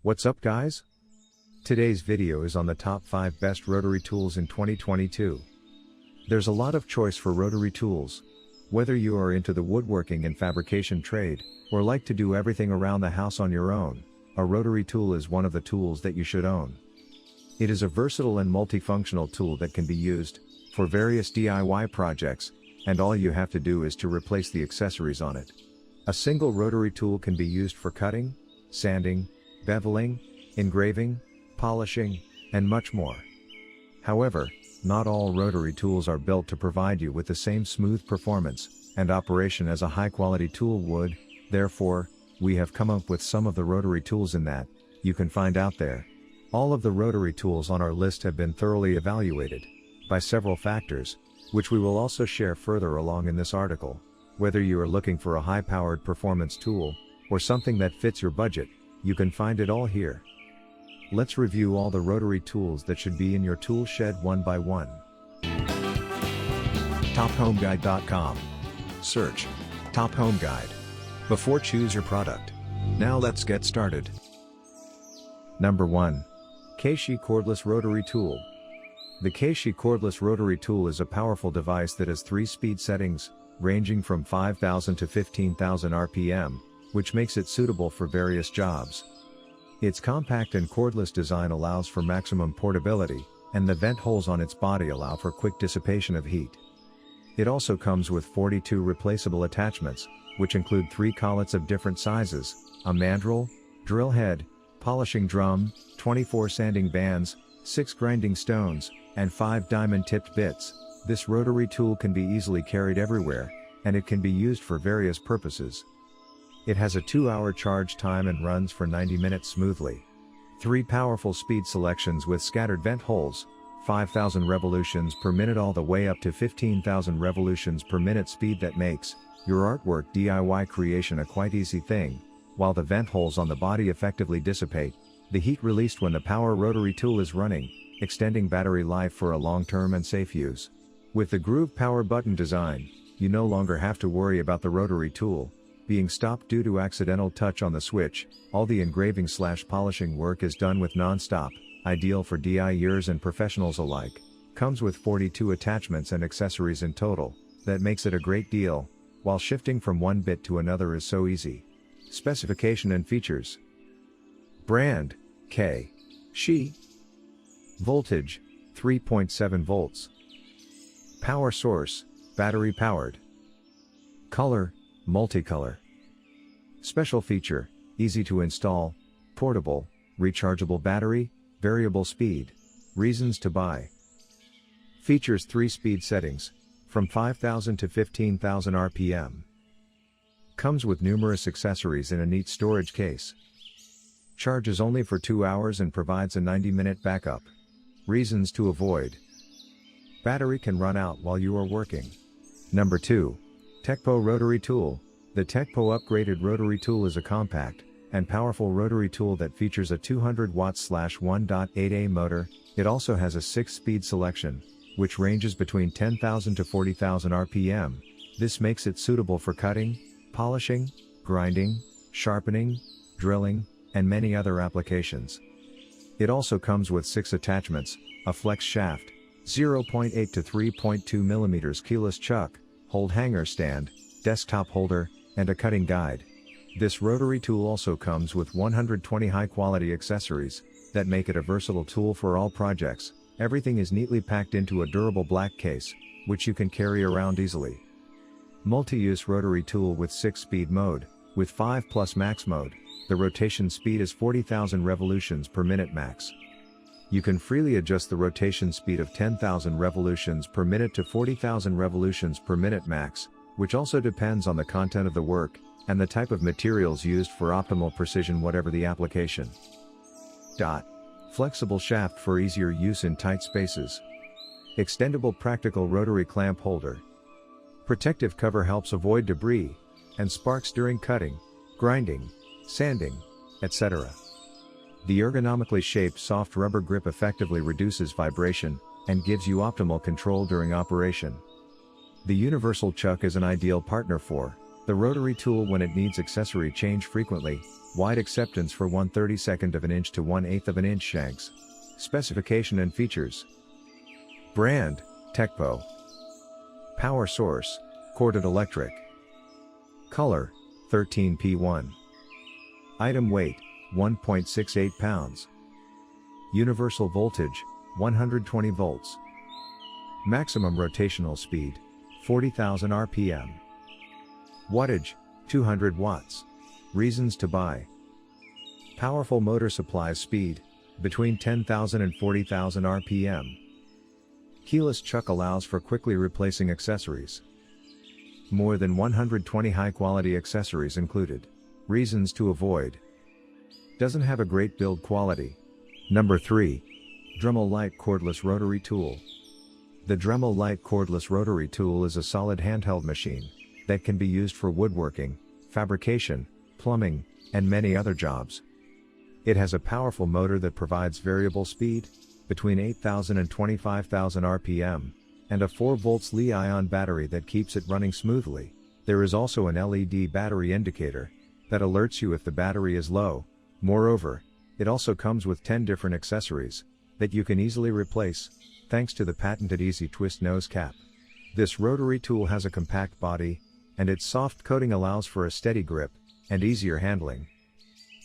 What's up guys? Today's video is on the top 5 best rotary tools in 2022. There's a lot of choice for rotary tools. Whether you are into the woodworking and fabrication trade, or like to do everything around the house on your own, a rotary tool is one of the tools that you should own. It is a versatile and multifunctional tool that can be used for various DIY projects, and all you have to do is to replace the accessories on it. A single rotary tool can be used for cutting, sanding, beveling, engraving, polishing, and much more. However, not all rotary tools are built to provide you with the same smooth performance and operation as a high-quality tool would. Therefore, we have come up with some of the rotary tools in that you can find out there. All of the rotary tools on our list have been thoroughly evaluated by several factors, which we will also share further along in this article. Whether you are looking for a high-powered performance tool, or something that fits your budget, you can find it all here. Let's review all the rotary tools that should be in your tool shed one by one. TopHomeGuide.com. Search Top Home Guide before choose your product. Now let's get started. Number 1. TECCPO Cordless Rotary Tool. The TECCPO Cordless Rotary Tool is a powerful device that has 3 speed settings, ranging from 5,000 to 15,000 RPM, which makes it suitable for various jobs. Its compact and cordless design allows for maximum portability, and the vent holes on its body allow for quick dissipation of heat. It also comes with 42 replaceable attachments, which include 3 collets of different sizes, a mandrel, drill head, polishing drum, 24 sanding bands, 6 grinding stones, and 5 diamond-tipped bits. This rotary tool can be easily carried everywhere, and it can be used for various purposes. It has a 2-hour charge time and runs for 90 minutes smoothly. 3 powerful speed selections with scattered vent holes, 5,000 revolutions per minute all the way up to 15,000 revolutions per minute speed that makes your artwork DIY creation a quite easy thing, while the vent holes on the body effectively dissipate the heat released when the power rotary tool is running, extending battery life for a long-term and safe use. With the groove power button design, you no longer have to worry about the rotary tool being stopped due to accidental touch on the switch. All the engraving/polishing work is done with non-stop, ideal for DIYers and professionals alike. Comes with 42 attachments and accessories in total. That makes it a great deal, while shifting from one bit to another is so easy. Specification and features. Brand: TECCPO. Voltage: 3.7 volts. Power source: battery powered. Color: multicolor. Special feature: easy to install, portable, rechargeable battery, variable speed. Reasons to buy. Features 3 speed settings, from 5,000 to 15,000 RPM. Comes with numerous accessories in a neat storage case. Charges only for 2 hours and provides a 90-minute backup. Reasons to avoid. Battery can run out while you are working. Number 2. TECCPO Rotary Tool. The TECCPO upgraded rotary tool is a compact and powerful rotary tool that features a 200 watts/1.8A motor. It also has a 6-speed selection, which ranges between 10,000 to 40,000 RPM. This makes it suitable for cutting, polishing, grinding, sharpening, drilling, and many other applications. It also comes with 6 attachments, a flex shaft, 0.8 to 3.2 mm keyless chuck, hold hanger stand, desktop holder, and a cutting guide. This rotary tool also comes with 120 high-quality accessories that make it a versatile tool for all projects. Everything is neatly packed into a durable black case, which you can carry around easily. Multi-use rotary tool with 6-speed mode, with 5+ max mode. The rotation speed is 40,000 revolutions per minute max. You can freely adjust the rotation speed of 10,000 revolutions per minute to 40,000 revolutions per minute max, which also depends on the content of the work and the type of materials used for optimal precision whatever the application. Flexible shaft for easier use in tight spaces. Extendable practical rotary clamp holder. Protective cover helps avoid debris and sparks during cutting, grinding, sanding, etc. The ergonomically shaped soft rubber grip effectively reduces vibration and gives you optimal control during operation. The universal chuck is an ideal partner for The rotary tool when it needs accessory change frequently, wide acceptance for 1/32 of an inch to 1/8 of an inch shanks. Specification and features. Brand, TECCPO. Power source, corded electric. Color, 13P1. Item weight, 1.68 pounds. Universal voltage, 120 volts. Maximum rotational speed, 40,000 RPM. Wattage, 200 watts. Reasons to buy. Powerful motor supplies speed, between 10,000 and 40,000 RPM. Keyless chuck allows for quickly replacing accessories. More than 120 high-quality accessories included. Reasons to avoid. Doesn't have a great build quality. Number 3. Dremel Lite Cordless Rotary Tool. The Dremel Lite Cordless Rotary Tool is a solid handheld machine that can be used for woodworking, fabrication, plumbing, and many other jobs. It has a powerful motor that provides variable speed, between 8,000 and 25,000 RPM, and a 4 volts Li-ion battery that keeps it running smoothly. There is also an LED battery indicator that alerts you if the battery is low. Moreover, it also comes with 10 different accessories that you can easily replace, thanks to the patented Easy Twist nose cap. This rotary tool has a compact body, and its soft coating allows for a steady grip and easier handling.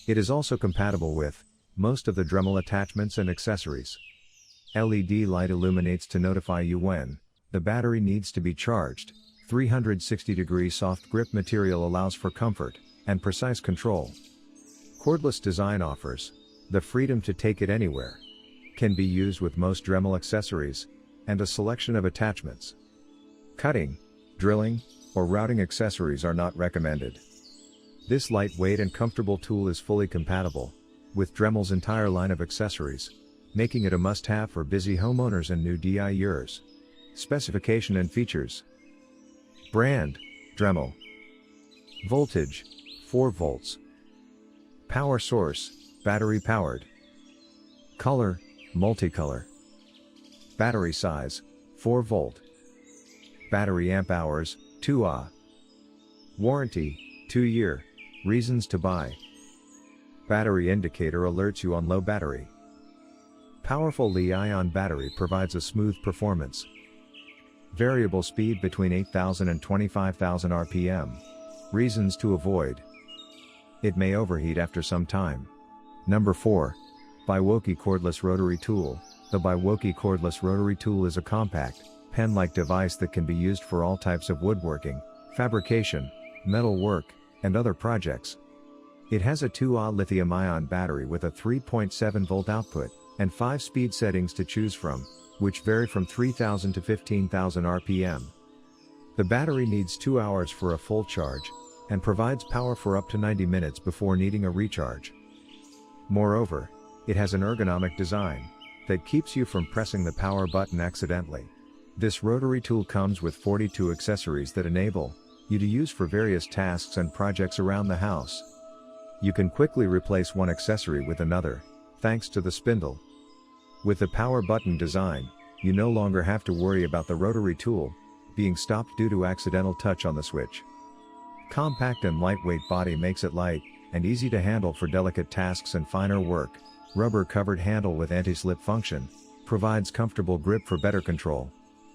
It is also compatible with most of the Dremel attachments and accessories. LED light illuminates to notify you when the battery needs to be charged. 360-degree soft grip material allows for comfort and precise control. Cordless design offers the freedom to take it anywhere. Can be used with most Dremel accessories and a selection of attachments. Cutting, drilling, or routing accessories are not recommended. This lightweight and comfortable tool is fully compatible with Dremel's entire line of accessories, making it a must-have for busy homeowners and new DIYers. Specification and features. Brand, Dremel. Voltage, 4 volts. Power source, battery powered. Color, multicolor. Battery size, 4 volt. Battery amp hours, 2 Ah. Warranty, 2 year. Reasons to buy. Battery indicator alerts you on low battery. Powerful Li-ion battery provides a smooth performance. Variable speed between 8,000 and 25,000 RPM. Reasons to avoid. It may overheat after some time. Number 4. BYWOKY Cordless Rotary Tool. The BYWOKY Cordless Rotary Tool is a compact, pen-like device that can be used for all types of woodworking, fabrication, metal work, and other projects. It has a 2 Ah lithium-ion battery with a 3.7 volt output, and 5 speed settings to choose from, which vary from 3,000 to 15,000 RPM. The battery needs 2 hours for a full charge, and provides power for up to 90 minutes before needing a recharge. Moreover, it has an ergonomic design that keeps you from pressing the power button accidentally. This rotary tool comes with 42 accessories that enable you to use for various tasks and projects around the house. You can quickly replace one accessory with another, thanks to the spindle. With the power button design, you no longer have to worry about the rotary tool being stopped due to accidental touch on the switch. Compact and lightweight body makes it light and easy to handle for delicate tasks and finer work. Rubber-covered handle with anti-slip function provides comfortable grip for better control.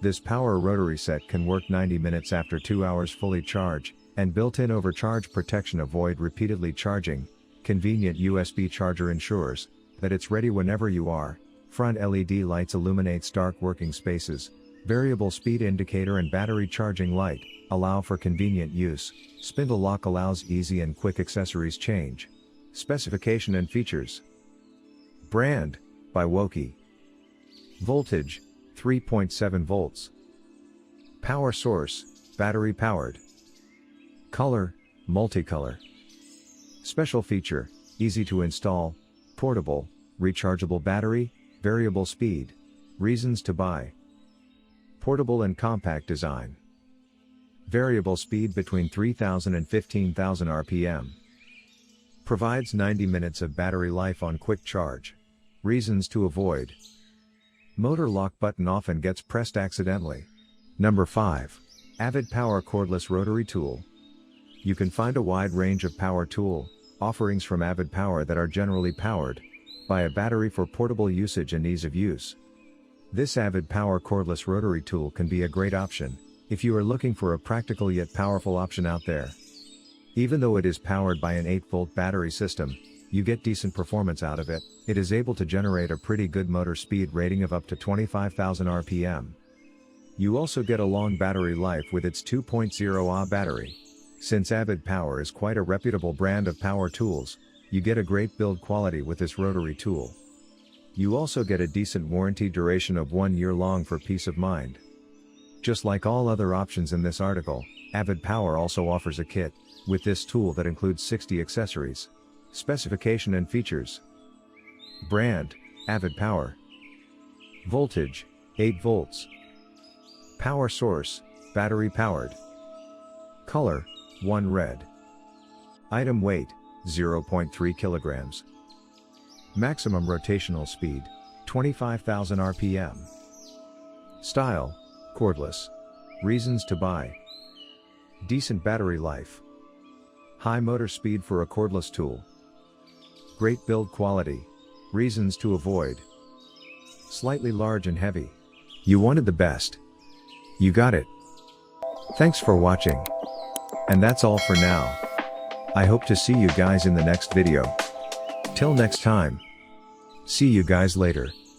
This power rotary set can work 90 minutes after 2 hours fully charge, and built-in overcharge protection avoid repeatedly charging. Convenient USB charger ensures that it's ready whenever you are. Front LED lights illuminate dark working spaces. Variable speed indicator and battery charging light allow for convenient use. Spindle lock allows easy and quick accessories change. Specification and features. Brand, BYWOKY. Voltage, 3.7 volts. Power source, battery powered. Color, multicolor. Special feature, easy to install, portable, rechargeable battery, variable speed. Reasons to buy. Portable and compact design. Variable speed between 3,000 and 15,000 RPM. Provides 90 minutes of battery life on quick charge. Reasons to avoid. Motor lock button often gets pressed accidentally. Number 5. AVID Power Cordless Rotary Tool. You can find a wide range of power tool offerings from AVID Power that are generally powered by a battery for portable usage and ease of use. This AVID Power cordless rotary tool can be a great option if you are looking for a practical yet powerful option out there. Even though it is powered by an 8-volt battery system, you get decent performance out of it. It is able to generate a pretty good motor speed rating of up to 25,000 RPM. You also get a long battery life with its 2.0 Ah battery. Since AVID Power is quite a reputable brand of power tools, you get a great build quality with this rotary tool. You also get a decent warranty duration of 1 year long for peace of mind. Just like all other options in this article, AVID Power also offers a kit with this tool that includes 60 accessories. Specification and features. Brand, AVID Power. Voltage, 8 volts. Power source, battery powered. Color, 1 red. Item weight, 0.3 kilograms. Maximum rotational speed, 25,000 RPM. Style, cordless. Reasons to buy. Decent battery life. High motor speed for a cordless tool. Great build quality. Reasons to avoid. Slightly large and heavy. You wanted the best. You got it. Thanks for watching. And that's all for now. I hope to see you guys in the next video. Till next time. See you guys later.